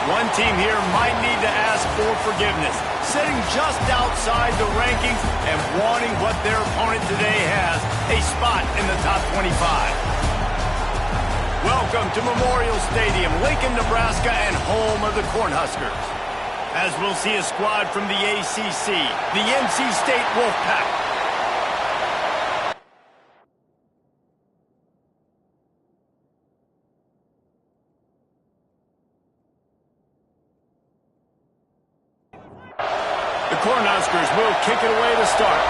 One team here might need to ask for forgiveness, sitting just outside the rankings and wanting what their opponent today has, a spot in the top 25. Welcome to Memorial Stadium, Lincoln, Nebraska, and home of the Cornhuskers. As we'll see a squad from the ACC, the NC State Wolfpack. The Cornhuskers will kick it away to start.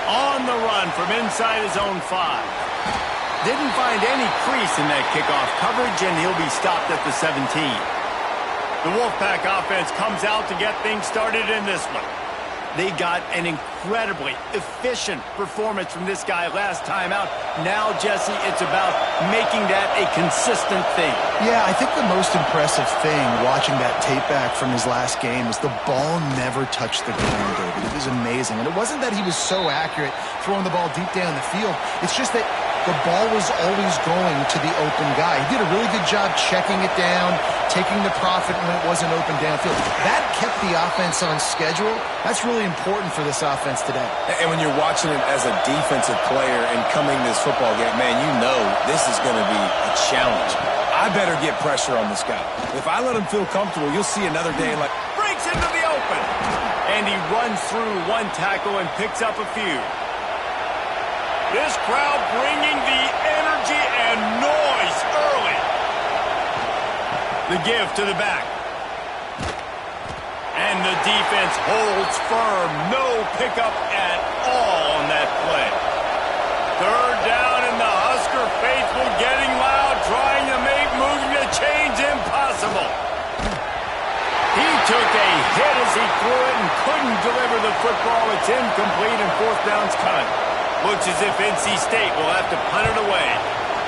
On the run from inside his own 5. Didn't find any crease in that kickoff coverage, and he'll be stopped at the 17. The Wolfpack offense comes out to get things started in this one. They got an incredibly efficient performance from this guy last time out. Now, Jesse, it's about making that a consistent thing. Yeah, I think the most impressive thing watching that tape back from his last game is the ball never touched the ground, David. It was amazing. And it wasn't that he was so accurate throwing the ball deep down the field. It's just that the ball was always going to the open guy. He did a really good job checking it down, taking the profit when it wasn't open downfield. That kept the offense on schedule. That's really important for this offense today. And when you're watching it as a defensive player and coming this football game, man, you know this is going to be a challenge. I better get pressure on this guy. If I let him feel comfortable, you'll see another day like... Breaks into the open. And he runs through one tackle and picks up a few. This crowd bringing the energy and noise early. The give to the back. And the defense holds firm. No pickup at all on that play. Third down, and the Husker faithful getting loud, trying to make moving the chains impossible. He took a hit as he threw it and couldn't deliver the football. It's incomplete, and fourth down's coming. Looks as if NC State will have to punt it away.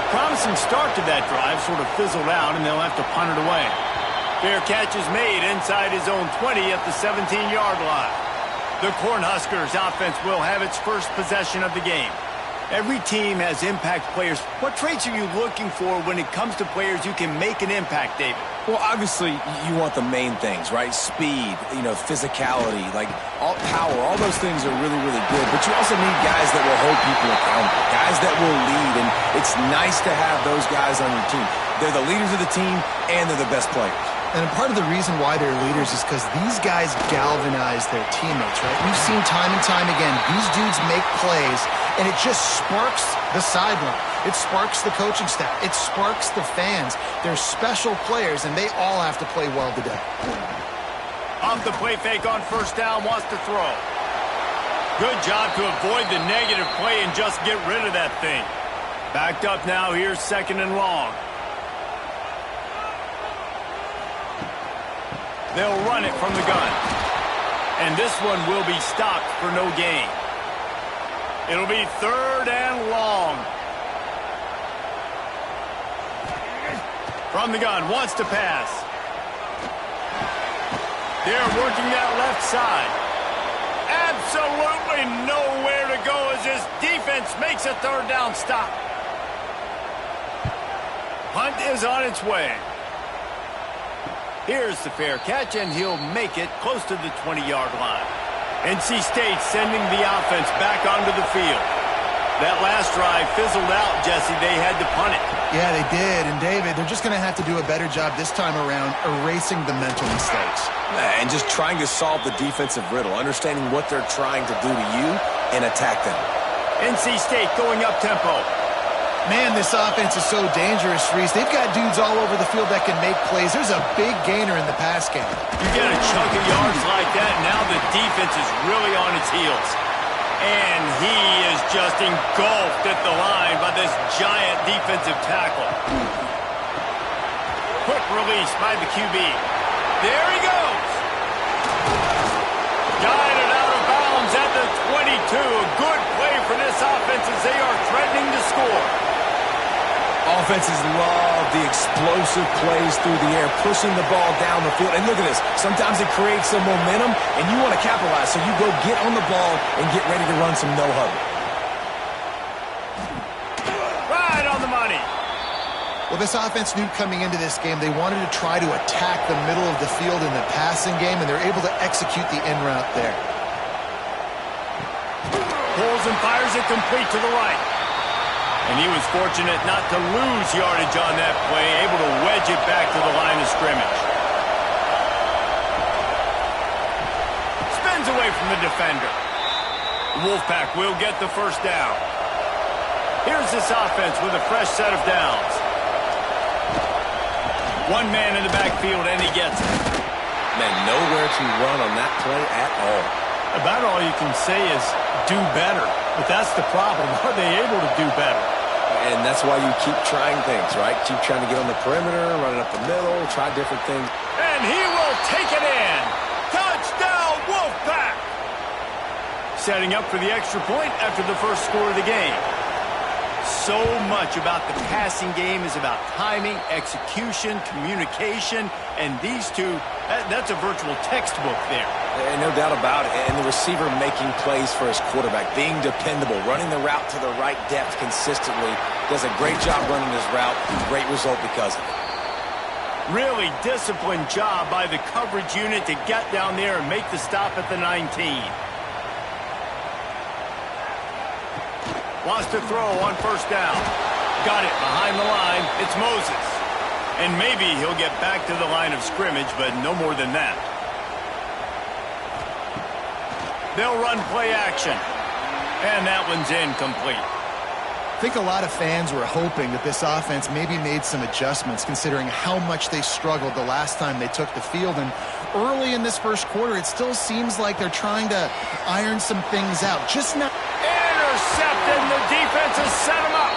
Promising start to that drive, sort of fizzled out, and they'll have to punt it away. Fair catch is made inside his own 20 at the 17-yard line. The Cornhuskers offense will have its first possession of the game. Every team has impact players. What traits are you looking for when it comes to players who can make an impact, David? Well, obviously, you want the main things, right? Speed, physicality, like all power, all those things are really, really good. But you also need guys that will hold people accountable, guys that will lead, and it's nice to have those guys on your team. They're the leaders of the team, and they're the best players. And part of the reason why they're leaders is because these guys galvanize their teammates, right? We've seen time and time again, these dudes make plays, and it just sparks the sideline. It sparks the coaching staff. It sparks the fans. They're special players, and they all have to play well today. Off the play fake on first down, wants to throw. Good job to avoid the negative play and just get rid of that thing. Backed up now, here's second and long. They'll run it from the gun. And this one will be stopped for no gain. It'll be third and long. From the gun, wants to pass. They're working that left side. Absolutely nowhere to go as this defense makes a third down stop. Punt is on its way. Here's the fair catch, and he'll make it close to the 20-yard line. NC State sending the offense back onto the field. That last drive fizzled out, Jesse. They had to punt it. Yeah, they did. And, David, they're just going to have to do a better job this time around erasing the mental mistakes. And just trying to solve the defensive riddle, understanding what they're trying to do to you and attack them. NC State going up-tempo. Man, this offense is so dangerous, Reese. They've got dudes all over the field that can make plays. There's a big gainer in the pass game. You get a chunk of yards like that, now the defense is really on its heels. And he is just engulfed at the line by this giant defensive tackle. Quick release by the QB. There he goes. Guided out of bounds at the 22. A good play for this offense as they are threatening to score. Offenses love the explosive plays through the air, pushing the ball down the field. And look at this. Sometimes it creates some momentum, and you want to capitalize. So you go get on the ball and get ready to run some no-huddle. Right on the money. Well, this offense knew coming into this game they wanted to try to attack the middle of the field in the passing game, and they're able to execute the in route there. Pulls and fires it complete to the right. And he was fortunate not to lose yardage on that play, able to wedge it back to the line of scrimmage. Spins away from the defender. The Wolfpack will get the first down. Here's this offense with a fresh set of downs. One man in the backfield, and he gets it. Man, nowhere to run on that play at all. About all you can say is do better. But that's the problem. Are they able to do better? And that's why you keep trying things, right? Keep trying to get on the perimeter, running up the middle, try different things. And he will take it in. Touchdown, Wolfpack! Setting up for the extra point after the first score of the game. So much about the passing game is about timing, execution, communication, and these two, that's a virtual textbook there. And no doubt about it. And the receiver making plays for his quarterback, being dependable, running the route to the right depth consistently, does a great job running his route. Great result because of it. Really disciplined job by the coverage unit to get down there and make the stop at the 19. Wants to throw on first down. Got it behind the line. It's Moses. And maybe he'll get back to the line of scrimmage, but no more than that. They'll run play action. And that one's incomplete. I think a lot of fans were hoping that this offense maybe made some adjustments considering how much they struggled the last time they took the field. And early in this first quarter, it still seems like they're trying to iron some things out. Just not... Intercepted, and the defense has set him up.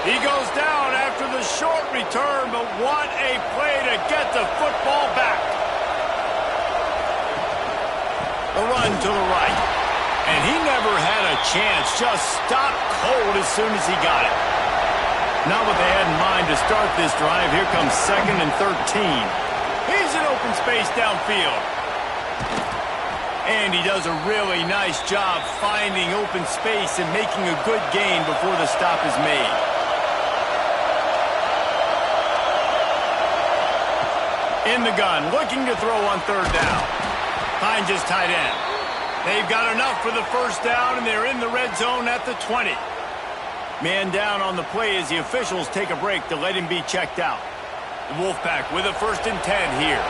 He goes down after the short return, but what a play to get the football back. A run to the right. And he never had a chance, just stopped cold as soon as he got it. Not what they had in mind to start this drive. Here comes 2nd and 13. He's in open space downfield. And he does a really nice job finding open space and making a good gain before the stop is made. In the gun, looking to throw on third down. Finds his tight end. They've got enough for the first down, and they're in the red zone at the 20. Man down on the play as the officials take a break to let him be checked out. The Wolfpack with a 1st and 10 here.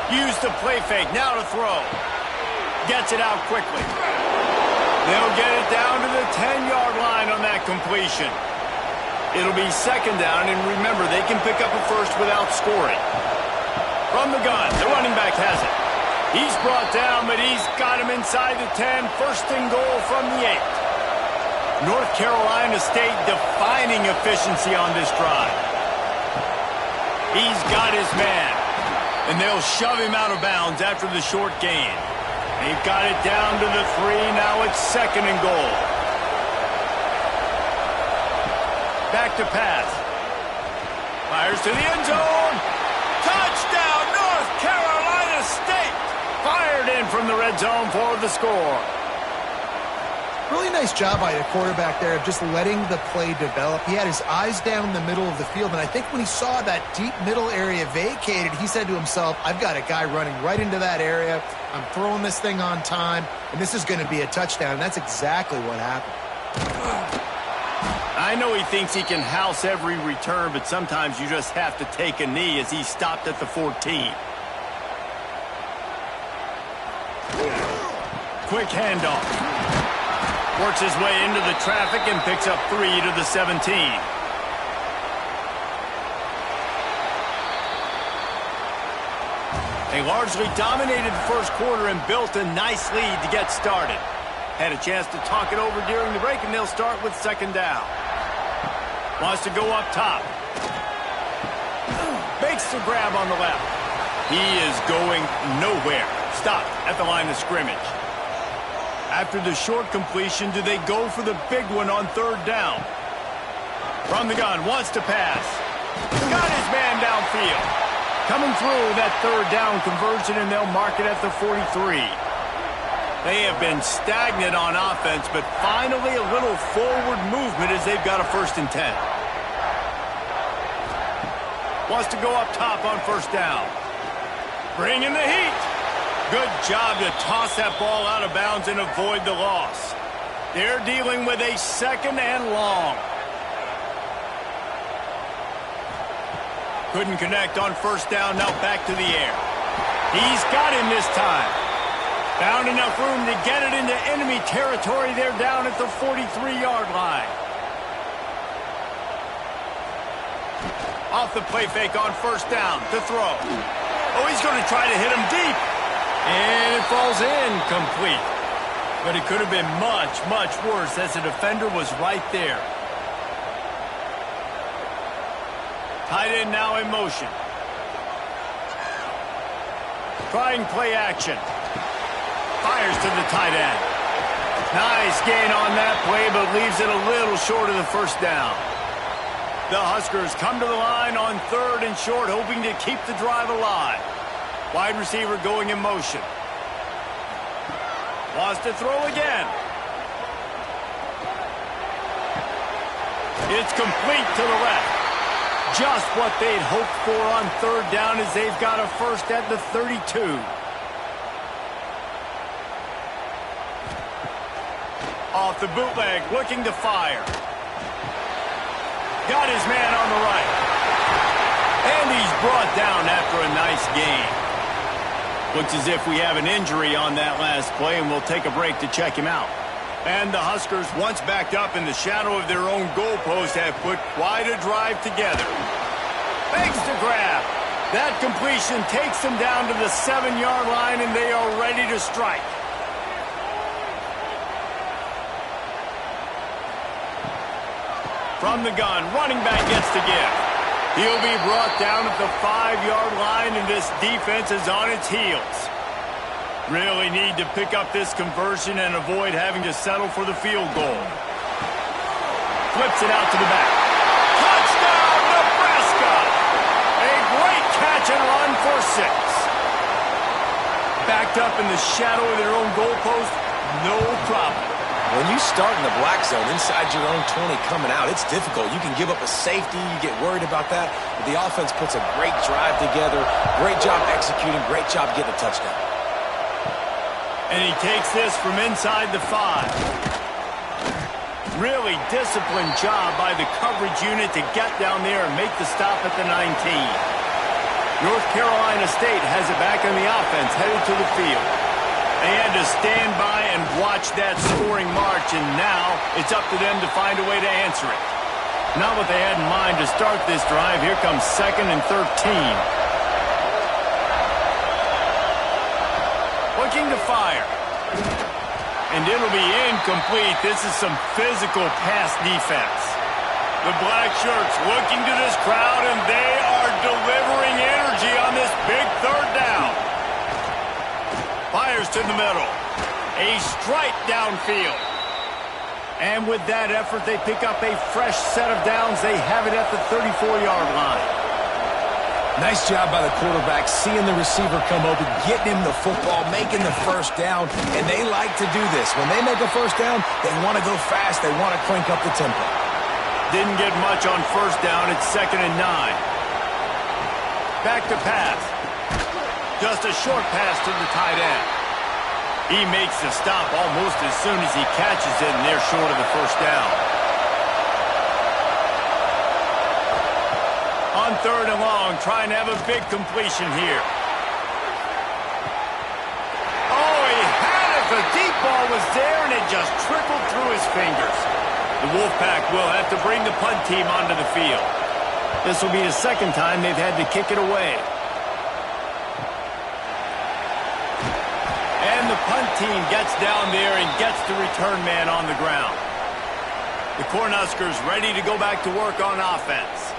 Use the play fake, now to throw. Gets it out quickly. They'll get it down to the 10-yard line on that completion. It'll be 2nd down, and remember, they can pick up a first without scoring. From the gun, the running back has it. He's brought down, but he's got him inside the 10. 1st and goal from the 8. North Carolina State defining efficiency on this drive. He's got his man. And they'll shove him out of bounds after the short gain. They've got it down to the 3. Now it's 2nd and goal. Back to pass. Fires to the end zone. Touchdown, North Carolina State. Fired in from the red zone for the score. Really nice job by the quarterback there of just letting the play develop. He had his eyes down the middle of the field, and I think when he saw that deep middle area vacated, he said to himself, I've got a guy running right into that area. I'm throwing this thing on time, and this is going to be a touchdown. And that's exactly what happened. I know he thinks he can house every return, but sometimes you just have to take a knee as he stopped at the 14. Quick handoff. Works his way into the traffic and picks up 3 to the 17. They largely dominated the first quarter and built a nice lead to get started. Had a chance to talk it over during the break, and they'll start with 2nd down. Wants to go up top. Makes the grab on the left. He is going nowhere. Stopped at the line of scrimmage. After the short completion, do they go for the big one on 3rd down? From the gun, wants to pass. Got his man downfield. Coming through that 3rd down conversion, and they'll mark it at the 43. They have been stagnant on offense, but finally a little forward movement as they've got a 1st and 10. Wants to go up top on 1st down. Bring in the heat. Good job to toss that ball out of bounds and avoid the loss. They're dealing with a 2nd and long. Couldn't connect on 1st down, now back to the air. He's got him this time. Found enough room to get it into enemy territory. They're down at the 43-yard line. Off the play fake on 1st down to throw. Oh, he's going to try to hit him deep. And it falls in complete. But it could have been much, much worse as the defender was right there. Tight end now in motion. Trying play action. Fires to the tight end. Nice gain on that play, but leaves it a little short of the 1st down. The Huskers come to the line on 3rd and short, hoping to keep the drive alive. Wide receiver going in motion. Wants to throw again. It's complete to the left. Just what they'd hoped for on 3rd down as they've got a 1st at the 32. Off the bootleg, looking to fire. Got his man on the right. And he's brought down after a nice gain. Looks as if we have an injury on that last play, and we'll take a break to check him out. And the Huskers, once backed up in the shadow of their own goalpost, have put quite a drive together. Begs to grab. That completion takes them down to the 7-yard line, and they are ready to strike. From the gun, running back gets the give. He'll be brought down at the 5-yard line, and this defense is on its heels. Really need to pick up this conversion and avoid having to settle for the field goal. Flips it out to the back. Touchdown, Nebraska! A great catch and run for 6. Backed up in the shadow of their own goalpost, no problem. When you start in the black zone inside your own 20 coming out, it's difficult. You can give up a safety. You get worried about that. But the offense puts a great drive together. Great job executing. Great job getting a touchdown. And he takes this from inside the 5. Really disciplined job by the coverage unit to get down there and make the stop at the 19. North Carolina State has it back on the offense, headed to the field. They had to stand by and watch that scoring march, and now it's up to them to find a way to answer it. Not what they had in mind to start this drive. Here comes 2nd and 13. Looking to fire. And it'll be incomplete. This is some physical pass defense. The black shirts looking to this crowd, and they are delivering energy on this big 3rd down. Fires to the middle. A strike downfield. And with that effort, they pick up a fresh set of downs. They have it at the 34-yard line. Nice job by the quarterback, seeing the receiver come open, getting him the football, making the 1st down, and they like to do this. When they make a 1st down, they want to go fast. They want to crank up the tempo. Didn't get much on 1st down. It's 2nd and 9. Back to pass. Just a short pass to the tight end. He makes the stop almost as soon as he catches it, and they're short of the 1st down. On 3rd and long, trying to have a big completion here. Oh, he had it. The deep ball was there, and it just trickled through his fingers. The Wolfpack will have to bring the punt team onto the field. This will be the 2nd time they've had to kick it away. And the punt team gets down there and gets the return man on the ground. The Cornhuskers ready to go back to work on offense.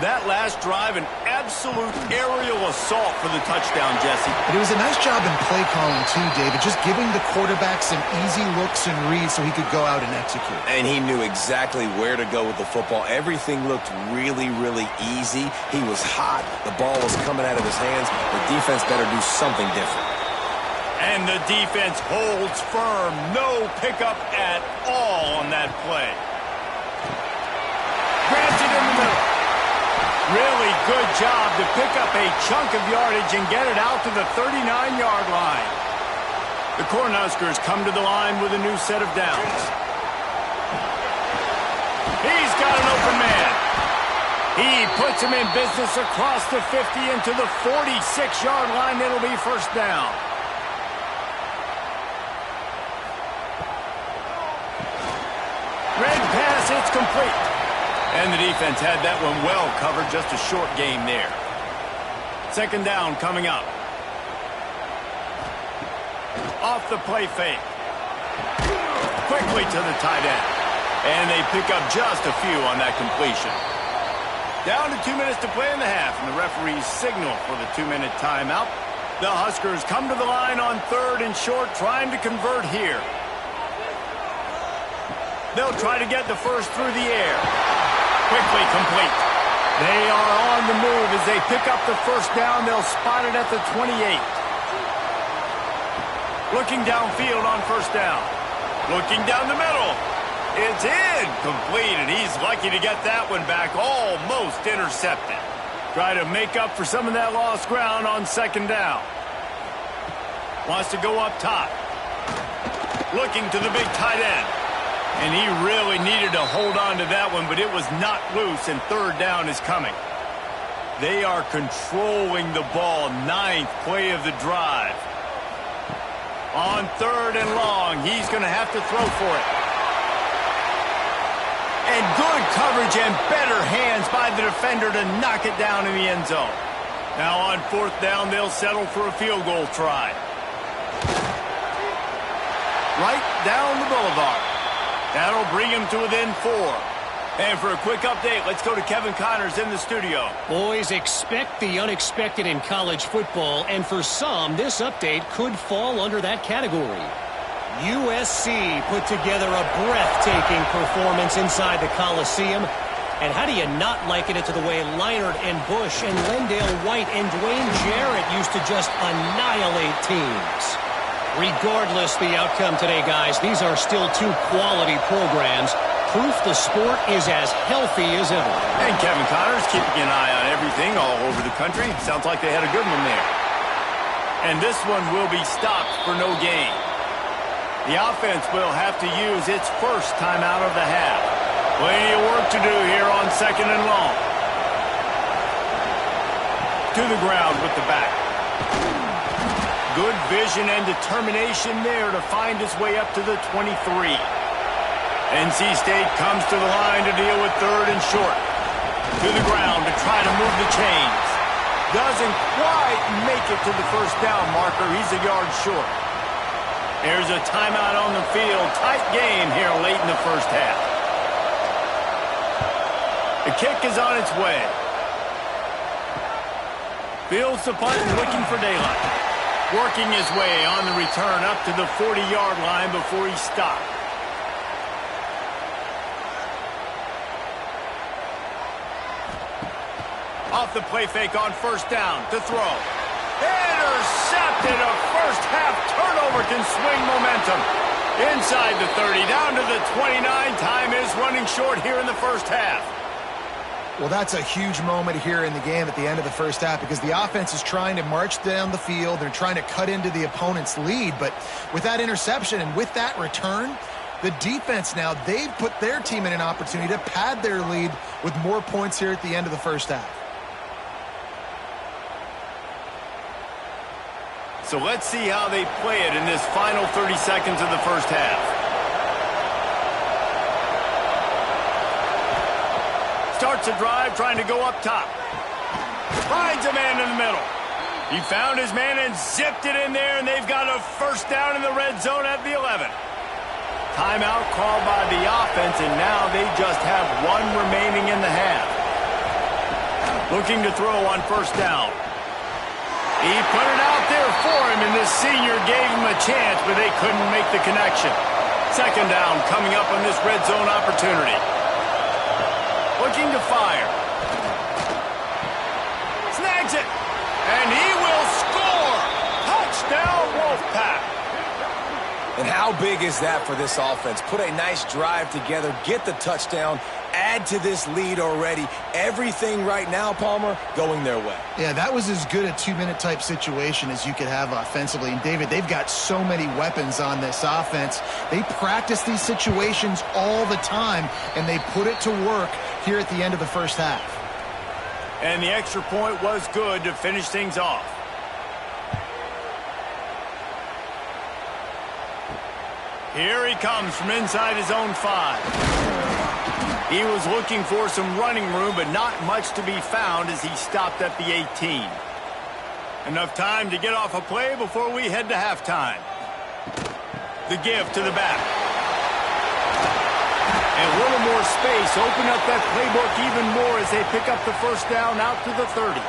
That last drive, an absolute aerial assault for the touchdown, Jesse. But it was a nice job in play calling, too, David, just giving the quarterback some easy looks and reads so he could go out and execute. And he knew exactly where to go with the football. Everything looked really, really easy. He was hot. The ball was coming out of his hands. The defense better do something different. And the defense holds firm. No pickup at all on that play. Granted in the middle. Really good job to pick up a chunk of yardage and get it out to the 39-yard line. The Cornhuskers come to the line with a new set of downs. He's got an open man. He puts him in business across the 50 into the 46-yard line. It'll be first down. Red pass, it's complete. And the defense had that one well covered, just a short game there. Second down coming up. Off the play fake. Quickly to the tight end. And they pick up just a few on that completion. Down to 2 minutes to play in the half, and the referees signal for the 2-minute timeout. The Huskers come to the line on 3rd and short, trying to convert here. They'll try to get the first through the air. Quickly complete. They are on the move as they pick up the first down. They'll spot it at the 28. Looking downfield on first down. Looking down the middle. It's in. Complete, and he's lucky to get that one back. Almost intercepted. Try to make up for some of that lost ground on second down. Wants to go up top. Looking to the big tight end. And he really needed to hold on to that one, but it was not loose, and third down is coming. They are controlling the ball. 9th play of the drive. On 3rd and long, he's going to have to throw for it. And good coverage and better hands by the defender to knock it down in the end zone. Now on 4th down, they'll settle for a field goal try. Right down the boulevard. That'll bring him to within 4. And for a quick update, let's go to Kevin Connors in the studio. Boys, expect the unexpected in college football, and for some, this update could fall under that category. USC put together a breathtaking performance inside the Coliseum. And how do you not liken it to the way Leinart and Bush and Lendale White and Dwayne Jarrett used to just annihilate teams? Regardless the outcome today, guys, these are still 2 quality programs. Proof the sport is as healthy as ever. And Kevin Connors keeping an eye on everything all over the country. Sounds like they had a good one there. And this one will be stopped for no gain. The offense will have to use its first timeout of the half. Plenty of work to do here on 2nd and long. To the ground with the back. Good vision and determination there to find his way up to the 23. NC State comes to the line to deal with 3rd and short. To the ground to try to move the chains. Doesn't quite make it to the first down marker. He's a yard short. There's a timeout on the field. Tight game here late in the first half. The kick is on its way. Fields the punt and looking for daylight. Working his way on the return up to the 40-yard line before he stopped. Off the play fake on first down to throw. Intercepted. A first half turnover can swing momentum. Inside the 30, down to the 29. Time is running short here in the first half. Well, that's a huge moment here in the game at the end of the first half because the offense is trying to march down the field. They're trying to cut into the opponent's lead. But with that interception and with that return, the defense now, they've put their team in an opportunity to pad their lead with more points here at the end of the first half. So let's see how they play it in this final 30 seconds of the first half. Starts a drive trying to go up top. Finds a man in the middle. He found his man and zipped it in there, and they've got a first down in the red zone at the 11. Timeout called by the offense, and now they just have 1 remaining in the half. Looking to throw on first down. He put it out there for him, and this senior gave him a chance, but they couldn't make the connection. Second down coming up on this red zone opportunity. Looking to fire. Snags it. And he will score. Touchdown, Wolfpack. And how big is that for this offense? Put a nice drive together, get the touchdown, add to this lead already. Everything right now, Palmer, going their way. Yeah, that was as good a two-minute type situation as you could have offensively. And, David, they've got so many weapons on this offense. They practice these situations all the time, and they put it to work here at the end of the first half. And the extra point was good to finish things off. Here he comes from inside his own 5. He was looking for some running room, but not much to be found as he stopped at the 18. Enough time to get off a play before we head to halftime. The give to the back. And a little more space. Open up that playbook even more as they pick up the first down out to the 30.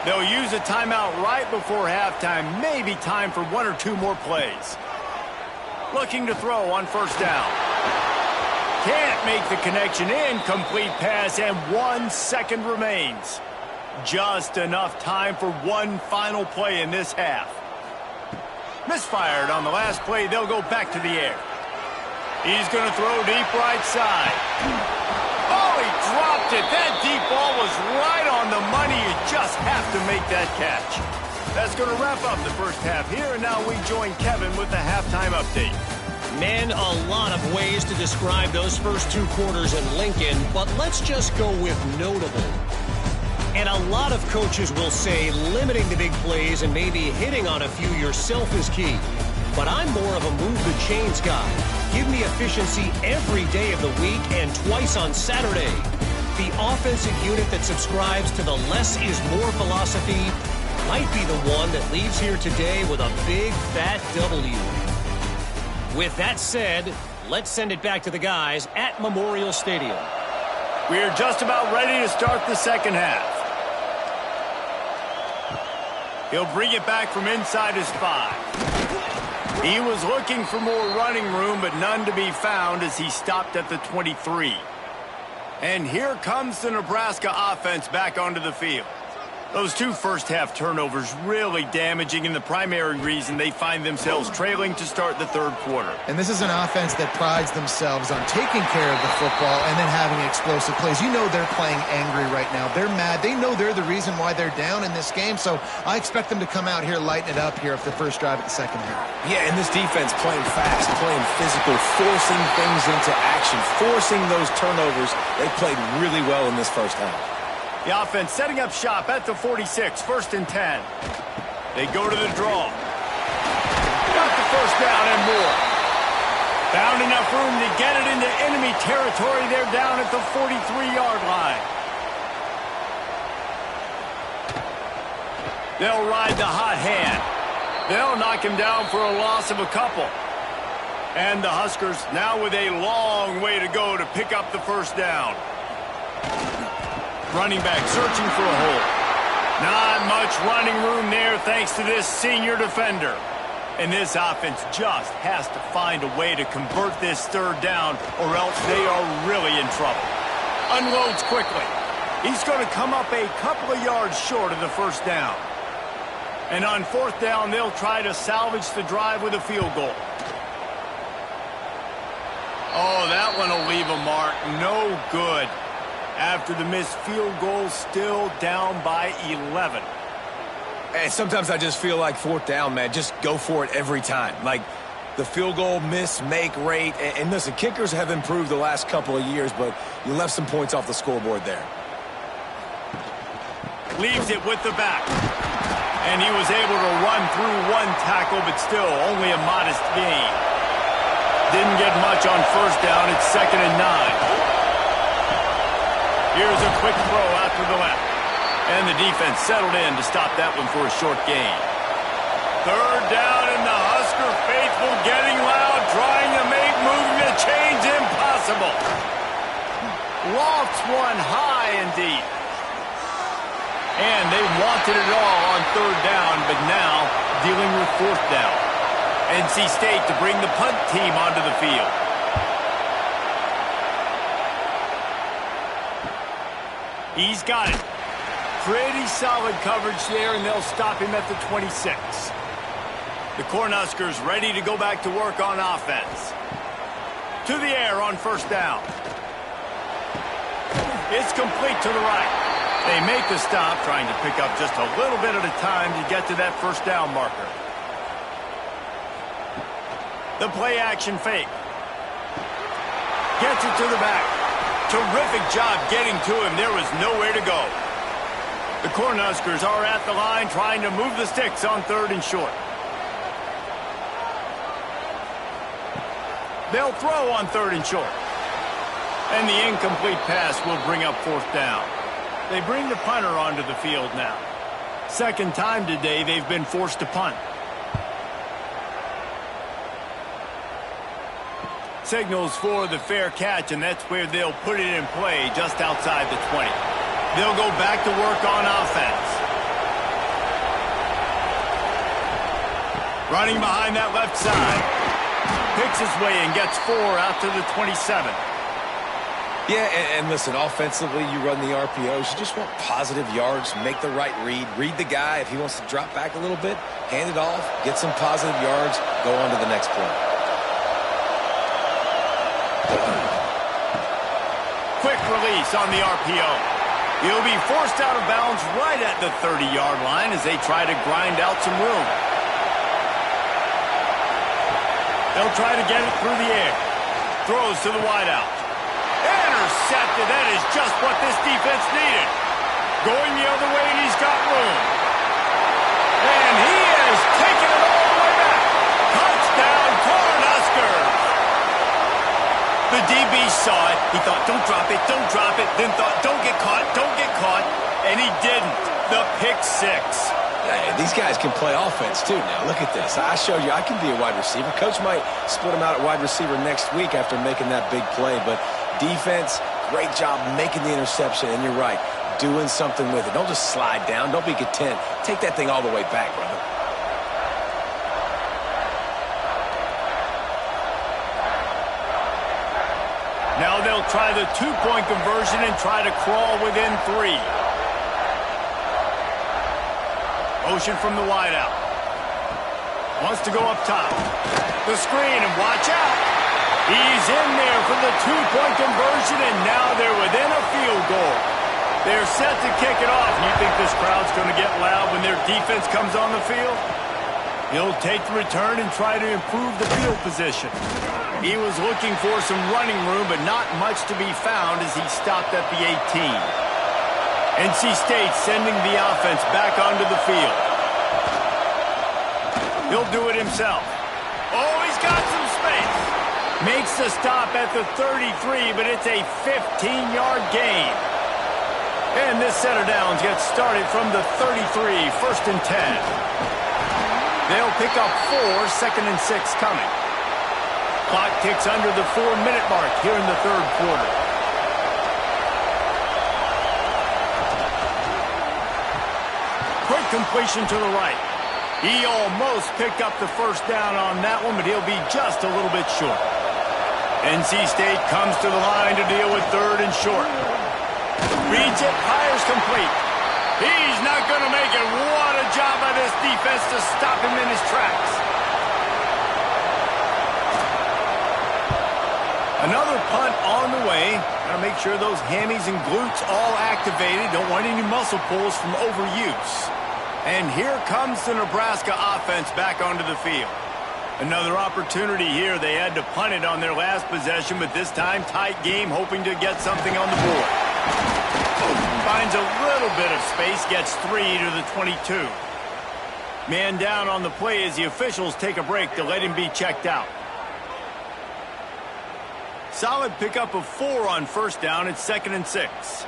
They'll use a timeout right before halftime. Maybe time for one or two more plays. Looking to throw on first down. Can't make the connection. Incomplete pass, and 1 second remains. Just enough time for one final play in this half. Misfired on the last play. They'll go back to the air. He's going to throw deep right side. Oh, he dropped it. That deep ball was right on the money. You just have to make that catch. That's going to wrap up the first half here, and now we join Kevin with the halftime update. Man, a lot of ways to describe those first 2 quarters in Lincoln, but let's just go with notable. And a lot of coaches will say limiting the big plays and maybe hitting on a few yourself is key. But I'm more of a move the chains guy. Give me efficiency every day of the week and twice on Saturday. The offensive unit that subscribes to the less is more philosophy might be the one that leaves here today with a big, fat W. With that said, let's send it back to the guys at Memorial Stadium. We are just about ready to start the second half. He'll bring it back from inside his 5. He was looking for more running room, but none to be found as he stopped at the 23. And here comes the Nebraska offense back onto the field. Those 2 first-half turnovers really damaging, and the primary reason they find themselves trailing to start the third quarter. And this is an offense that prides themselves on taking care of the football and then having explosive plays. You know they're playing angry right now. They're mad. They know they're the reason why they're down in this game, so I expect them to come out here, lighten it up here for the first drive of the second half. Yeah, and this defense playing fast, playing physical, forcing things into action, forcing those turnovers. They played really well in this first half. The offense setting up shop at the 46, 1st and 10. They go to the draw. Got the first down and more. Found enough room to get it into enemy territory. They're down at the 43-yard line. They'll ride the hot hand. They'll knock him down for a loss of a couple. And the Huskers now with a long way to go to pick up the first down. Running back searching for a hole. Not much running room there thanks to this senior defender. And this offense just has to find a way to convert this third down or else they are really in trouble. Unloads quickly. He's going to come up a couple of yards short of the first down. And on 4th down, they'll try to salvage the drive with a field goal. Oh, that one will leave a mark. No good. After the missed field goal, still down by 11. Hey, sometimes I just feel like 4th down, man. Just go for it every time. Like the field goal miss-make rate. And listen, kickers have improved the last couple of years, but you left some points off the scoreboard there. Leaves it with the back. And he was able to run through one tackle, but still only a modest gain. Didn't get much on first down. It's 2nd and 9. Here's a quick throw out to the left. And the defense settled in to stop that one for a short gain. 3rd down, and the Husker faithful getting loud, trying to make moving the chains impossible. Lofts one high and deep. And they wanted it all on 3rd down, but now dealing with 4th down. NC State to bring the punt team onto the field. He's got it. Pretty solid coverage there, and they'll stop him at the 26. The Cornhuskers ready to go back to work on offense. To the air on first down. It's complete to the right. They make the stop, trying to pick up just a little bit at a time to get to that first down marker. The play action fake. Gets it to the back. Terrific job getting to him. There was nowhere to go. The Cornhuskers are at the line trying to move the sticks on 3rd and short. They'll throw on 3rd and short. And the incomplete pass will bring up 4th down. They bring the punter onto the field now. Second time today they've been forced to punt. Signals for the fair catch, and that's where they'll put it in play just outside the 20. They'll go back to work on offense. Running behind that left side. Picks his way and gets 4 out to the 27. Yeah, and listen, offensively, you run the RPOs. You just want positive yards, make the right read the guy. If he wants to drop back a little bit, hand it off, get some positive yards, go on to the next play. Quick release on the RPO. He'll be forced out of bounds right at the 30-yard line as they try to grind out some room. They'll try to get it through the air. Throws to the wideout. Intercepted. That is just what this defense needed. Going the other way, and he's got room. And he has taken it all the way back. Touchdown, Cornhuskers. The DB saw it. He thought, don't drop it, don't drop it. Then thought, don't get caught, don't get caught. And he didn't. The pick 6. Hey, these guys can play offense, too, now. Look at this. I showed you I can be a wide receiver. Coach might split him out at wide receiver next week after making that big play. But defense, great job making the interception. And you're right, doing something with it. Don't just slide down. Don't be content. Take that thing all the way back, brother. Now they'll try the 2-point conversion and try to crawl within 3. Motion from the wideout. Wants to go up top. The screen, and watch out. He's in there for the 2-point conversion, and now they're within a field goal. They're set to kick it off. You think this crowd's going to get loud when their defense comes on the field? He'll take the return and try to improve the field position. He was looking for some running room, but not much to be found as he stopped at the 18. NC State sending the offense back onto the field. He'll do it himself. Oh, he's got some space. Makes the stop at the 33, but it's a 15-yard gain. And this set of downs gets started from the 33, 1st and 10. They'll pick up 4, 2nd and 6 coming. Clock ticks under the 4-minute mark here in the 3rd quarter. Quick completion to the right. He almost picked up the first down on that one, but he'll be just a little bit short. NC State comes to the line to deal with 3rd and short. Reads it, fires complete. He's not going to make it. What a job by this defense to stop him in his tracks. Another punt on the way. Got to make sure those hammies and glutes all activated. Don't want any muscle pulls from overuse. And here comes the Nebraska offense back onto the field. Another opportunity here. They had to punt it on their last possession, but this time tight game, hoping to get something on the board. Finds a little bit of space, gets 3 to the 22. Man down on the play as the officials take a break to let him be checked out. Solid pickup of 4 on first down. It's 2nd and 6.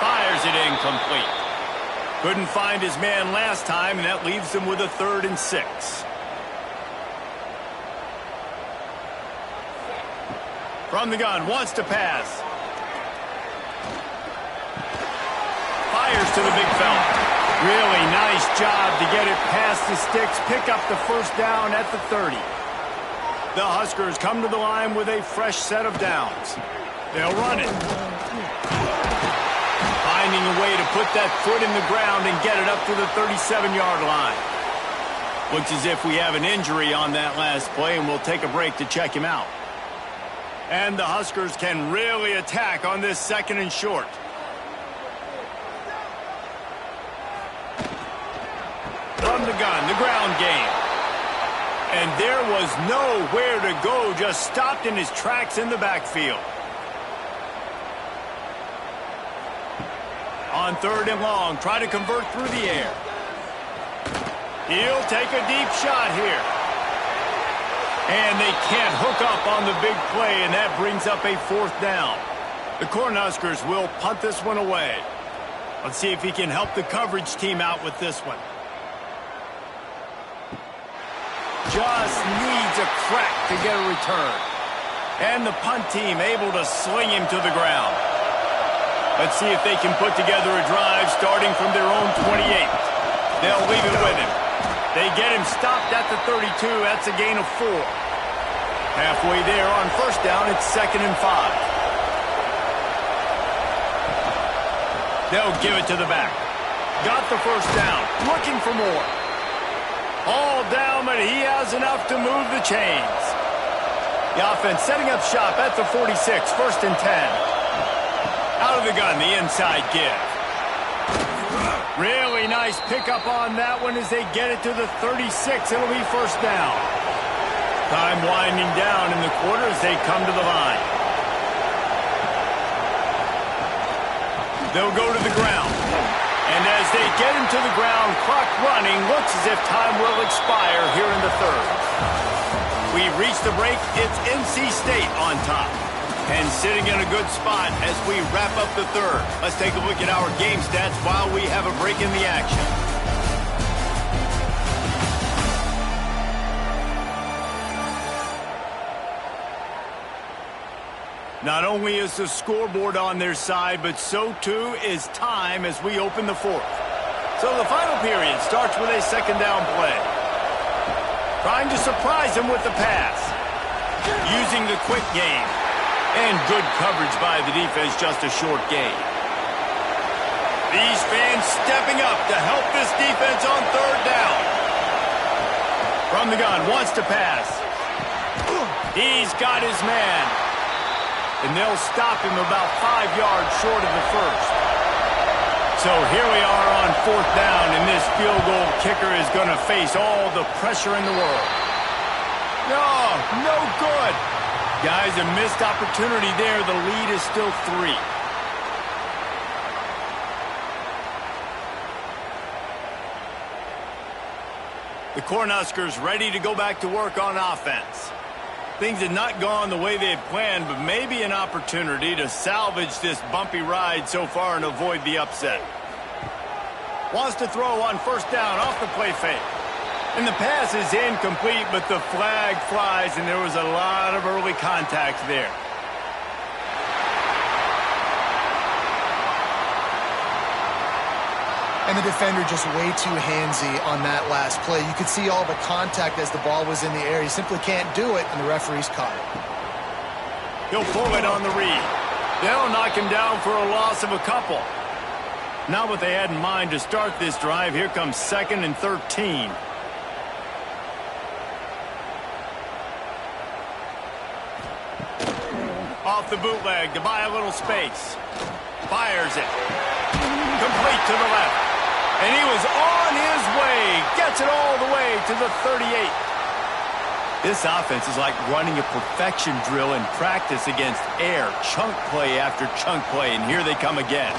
Fires it incomplete. Couldn't find his man last time, and that leaves him with a 3rd and 6. From the gun, wants to pass. Fires to the big fella. Really nice job to get it past the sticks, pick up the first down at the 30. The Huskers come to the line with a fresh set of downs. They'll run it. finding a way to put that foot in the ground and get it up to the 37-yard line. Looks as if we have an injury on that last play, and we'll take a break to check him out. And the Huskers can really attack on this 2nd and short. From the gun, the ground game. And there was nowhere to go, just stopped in his tracks in the backfield. On 3rd and long, try to convert through the air. He'll take a deep shot here. And they can't hook up on the big play, and that brings up a 4th down. The Cornhuskers will punt this one away. Let's see if he can help the coverage team out with this one. Just needs a crack to get a return. And the punt team able to sling him to the ground. Let's see if they can put together a drive starting from their own 28. They'll leave it with him. They get him stopped at the 32. That's a gain of 4. Halfway there on 1st down, it's 2nd and 5. They'll give it to the back. Got the 1st down. Looking for more. All down, but he has enough to move the chains. The offense setting up shop at the 46, 1st and 10. Out of the gun, the inside give. Really nice pickup on that one as they get it to the 36. It'll be 1st down. Time winding down in the quarter as they come to the line. They'll go to the ground. And as they get him to the ground, clock running, looks as if time will expire here in the 3rd. We reach the break. It's NC State on top. And sitting in a good spot as we wrap up the 3rd. Let's take a look at our game stats while we have a break in the action. Not only is the scoreboard on their side, but so too is time as we open the 4th. So the final period starts with a 2nd down play. Trying to surprise him with the pass. Using the quick game. And good coverage by the defense, just a short gain. These fans stepping up to help this defense on 3rd down. From the gun, wants to pass. He's got his man. And they'll stop him about 5 yards short of the 1st. So here we are on 4th down, and this field goal kicker is going to face all the pressure in the world. No good. Guys, a missed opportunity there. The lead is still 3. The Cornhuskers ready to go back to work on offense. Things had not gone the way they had planned, but maybe an opportunity to salvage this bumpy ride so far and avoid the upset. Wants to throw on 1st down off the play fake. And the pass is incomplete, but the flag flies, and there was a lot of early contact there. And the defender just way too handsy on that last play. You could see all the contact as the ball was in the air. He simply can't do it, and the referee's caught it. He'll pull it on the read. They'll knock him down for a loss of a couple. Not what they had in mind to start this drive. Here comes 2nd and 13. Off the bootleg to buy a little space. Fires it. Complete to the left. And he was on his way. Gets it all the way to the 38. This offense is like running a perfection drill in practice against air. Chunk play after chunk play. And here they come again.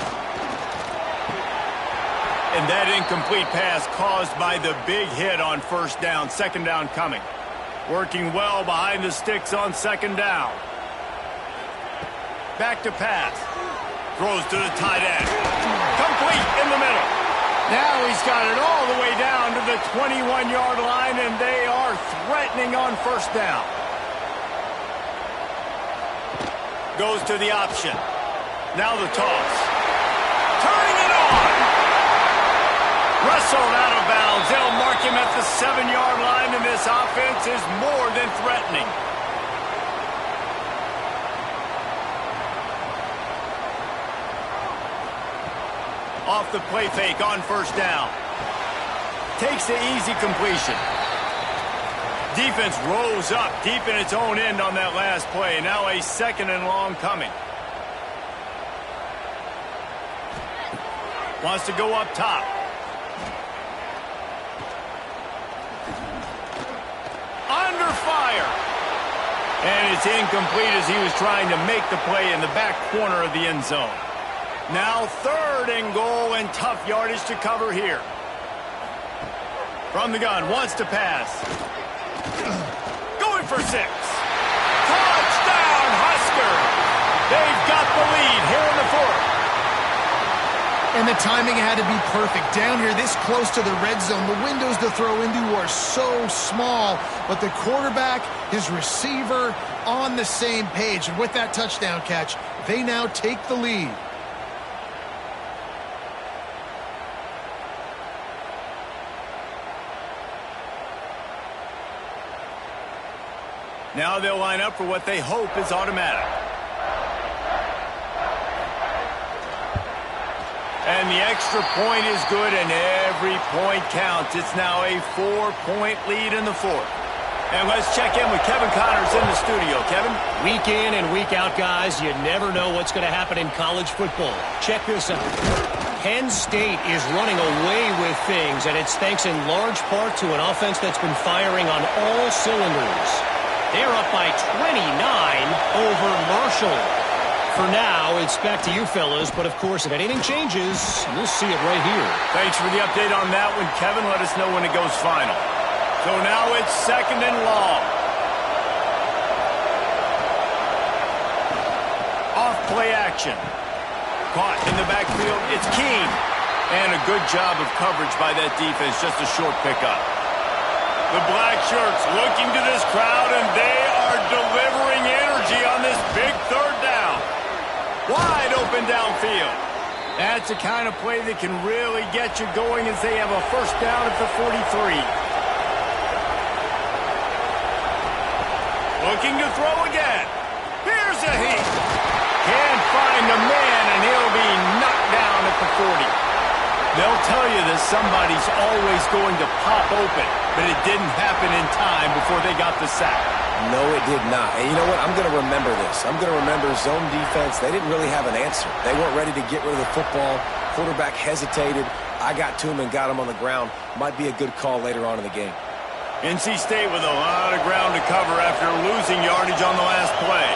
And that incomplete pass caused by the big hit on 1st down. 2nd down coming. Working well behind the sticks on 2nd down. Back to pass. Throws to the tight end. Complete in the middle. Now he's got it all the way down to the 21-yard line, and they are threatening on 1st down. Goes to the option. Now the toss. Turning it on. Wrestled out of bounds. They'll mark him at the 7-yard line, and this offense is more than threatening. Off the play fake on first down. Takes the easy completion. Defense rolls up deep in its own end on that last play. Now a 2nd and long coming. Wants to go up top. Under fire. And it's incomplete as he was trying to make the play in the back corner of the end zone. Now 3rd and goal and tough yardage to cover here. From the gun, wants to pass. Going for 6. Touchdown, Husker! They've got the lead here in the 4th. And the timing had to be perfect. Down here, this close to the red zone, the windows to throw into are so small. But the quarterback, his receiver, on the same page. And with that touchdown catch, they now take the lead. Now they'll line up for what they hope is automatic. And the extra point is good, and every point counts. It's now a 4-point lead in the 4th. And let's check in with Kevin Connors in the studio. Kevin? Week in and week out, guys, you never know what's going to happen in college football. Check this out. Penn State is running away with things, and it's thanks in large part to an offense that's been firing on all cylinders. They're up by 29 over Marshall. For now, it's back to you fellas, but of course, if anything changes, we'll see it right here. Thanks for the update on that one, Kevin. Let us know when it goes final. So now it's 2nd and long. Off play action. Caught in the backfield. It's Keene. And a good job of coverage by that defense. Just a short pickup. The black shirts looking to this crowd, and they are delivering energy on this big 3rd down. Wide open downfield. That's the kind of play that can really get you going as they have a 1st down at the 43. Looking to throw again. Here's a heat. Can't find the man, and he'll be knocked down at the 40. They'll tell you that somebody's always going to pop open, but it didn't happen in time before they got the sack. No, it did not. And you know what? I'm going to remember this. I'm going to remember zone defense. They didn't really have an answer. They weren't ready to get rid of the football. Quarterback hesitated. I got to him and got him on the ground. Might be a good call later on in the game. NC State with a lot of ground to cover after losing yardage on the last play.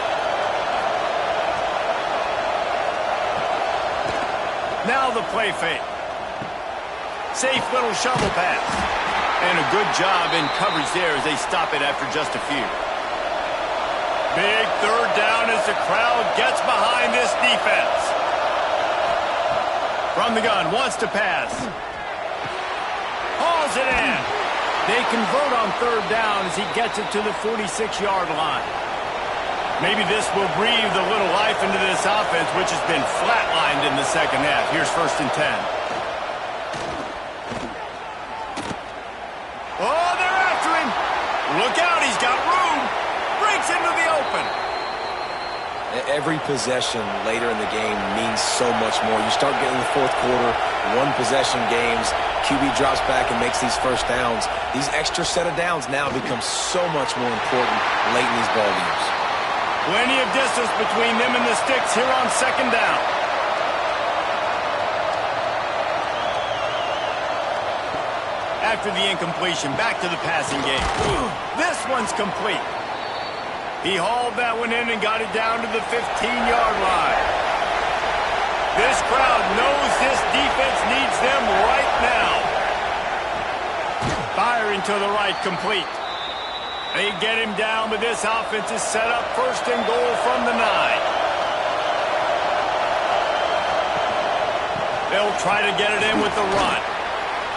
Now the play fake. Safe little shovel pass. And a good job in coverage there as they stop it after just a few. Big 3rd down as the crowd gets behind this defense. From the gun, wants to pass. Hauls it in. They convert on 3rd down as he gets it to the 46-yard line. Maybe this will breathe a little life into this offense, which has been flatlined in the 2nd half. Here's 1st and 10. Oh, they're after him. Look out, he's got room. Breaks into the open. Every possession later in the game means so much more. You start getting the 4th quarter, 1-possession games, QB drops back and makes these 1st downs. These extra set of downs now become so much more important late in these ball games. Plenty of distance between them and the sticks here on 2nd down. After the incompletion, back to the passing game. This one's complete. He hauled that one in and got it down to the 15-yard line. This crowd knows this defense needs them right now. Firing to the right, complete. They get him down, but this offense is set up 1st and goal from the 9. They'll try to get it in with the run.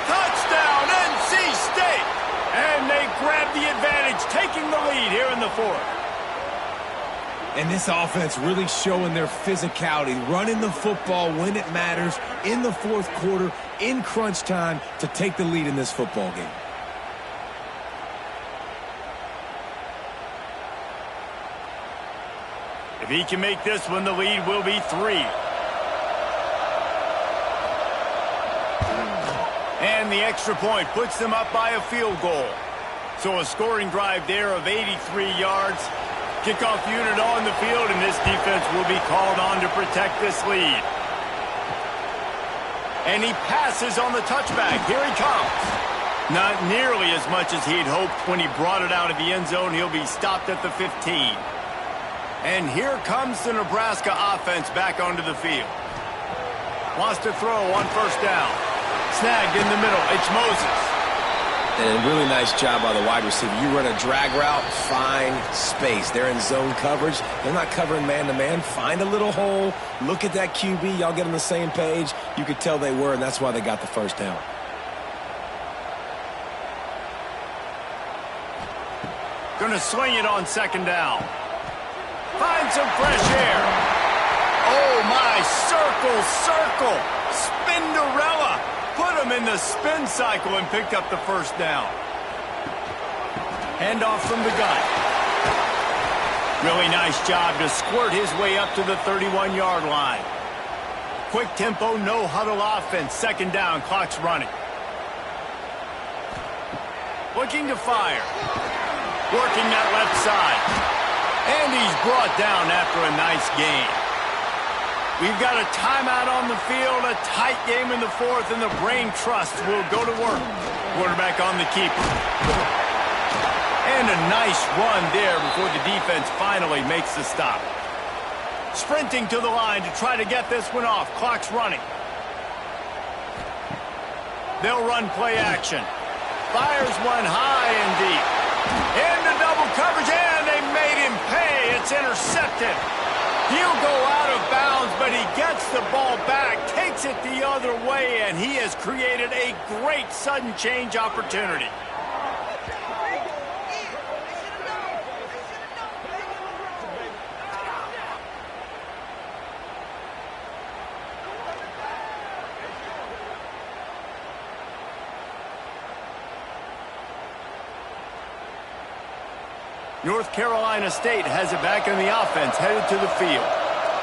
Touchdown, NC State! And they grab the advantage, taking the lead here in the 4th. And this offense really showing their physicality, running the football when it matters in the 4th quarter, in crunch time, to take the lead in this football game. If he can make this one, the lead will be 3. And the extra point puts them up by a field goal. So a scoring drive there of 83 yards. Kickoff unit on the field, and this defense will be called on to protect this lead. And he passes on the touchback. Here he comes. Not nearly as much as he'd hoped when he brought it out of the end zone. He'll be stopped at the 15. And here comes the Nebraska offense back onto the field. Wants to throw on first down. Snagged in the middle. It's Moses. And a really nice job by the wide receiver. You run a drag route, find space. They're in zone coverage. They're not covering man-to-man. Find a little hole. Look at that QB. Y'all get on the same page. You could tell they were, and that's why they got the first down. Going to swing it on second down. Find some fresh air. Oh, my. Circle. Spinderella. Put him in the spin cycle and picked up the first down. Handoff from the gun. Really nice job to squirt his way up to the 31-yard line. Quick tempo, no huddle offense. Second down, clock's running. Looking to fire. Working that left side. And he's brought down after a nice gain. We've got a timeout on the field, a tight game in the fourth, and the Brain Trust will go to work. Quarterback on the keeper. And a nice run there before the defense finally makes the stop. Sprinting to the line to try to get this one off. Clock's running. They'll run play action. Fires one high and deep. Into double coverage, and they made him pay. It's intercepted. He'll go out of bounds, but he gets the ball back, takes it the other way, and he has created a great sudden change opportunity. North Carolina State has it back in the offense, headed to the field.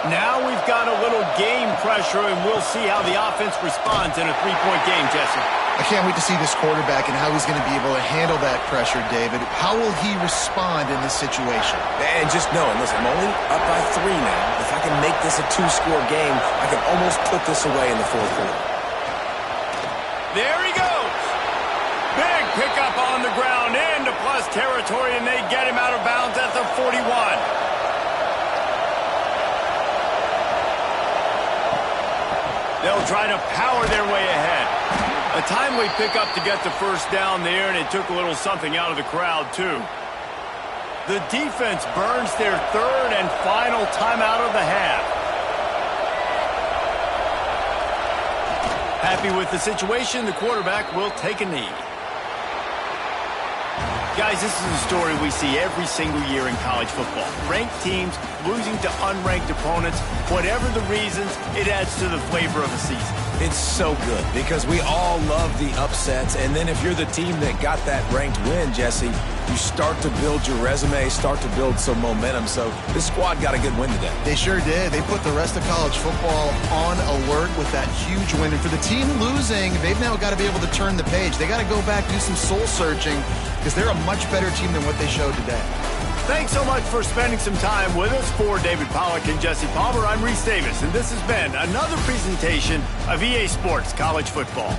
Now we've got a little game pressure, and we'll see how the offense responds in a three-point game, Jesse. I can't wait to see this quarterback and how he's going to be able to handle that pressure, David. How will he respond in this situation? And just knowing, listen, I'm only up by 3 now. If I can make this a 2-score game, I can almost put this away in the fourth quarter. There he goes. Big pickup on the ground into plus territory, and they get him out of bounds at the 41. They'll try to power their way ahead. A timely pickup to get the first down there, and it took a little something out of the crowd, too. The defense burns their third and final timeout of the half. Happy with the situation, the quarterback will take a knee. Guys, this is a story we see every single year in college football. Ranked teams losing to unranked opponents. Whatever the reasons, it adds to the flavor of the season. It's so good because we all love the upsets, and then if you're the team that got that ranked win, Jesse, you start to build your resume, start to build some momentum. So this squad got a good win today. They sure did. They put the rest of college football on alert with that huge win. And for the team losing, they've now got to be able to turn the page. They got to go back, do some soul searching, because they're a much better team than what they showed today. Thanks so much for spending some time with us. For David Pollack and Jesse Palmer, I'm Reese Davis, and this has been another presentation of EA Sports College Football.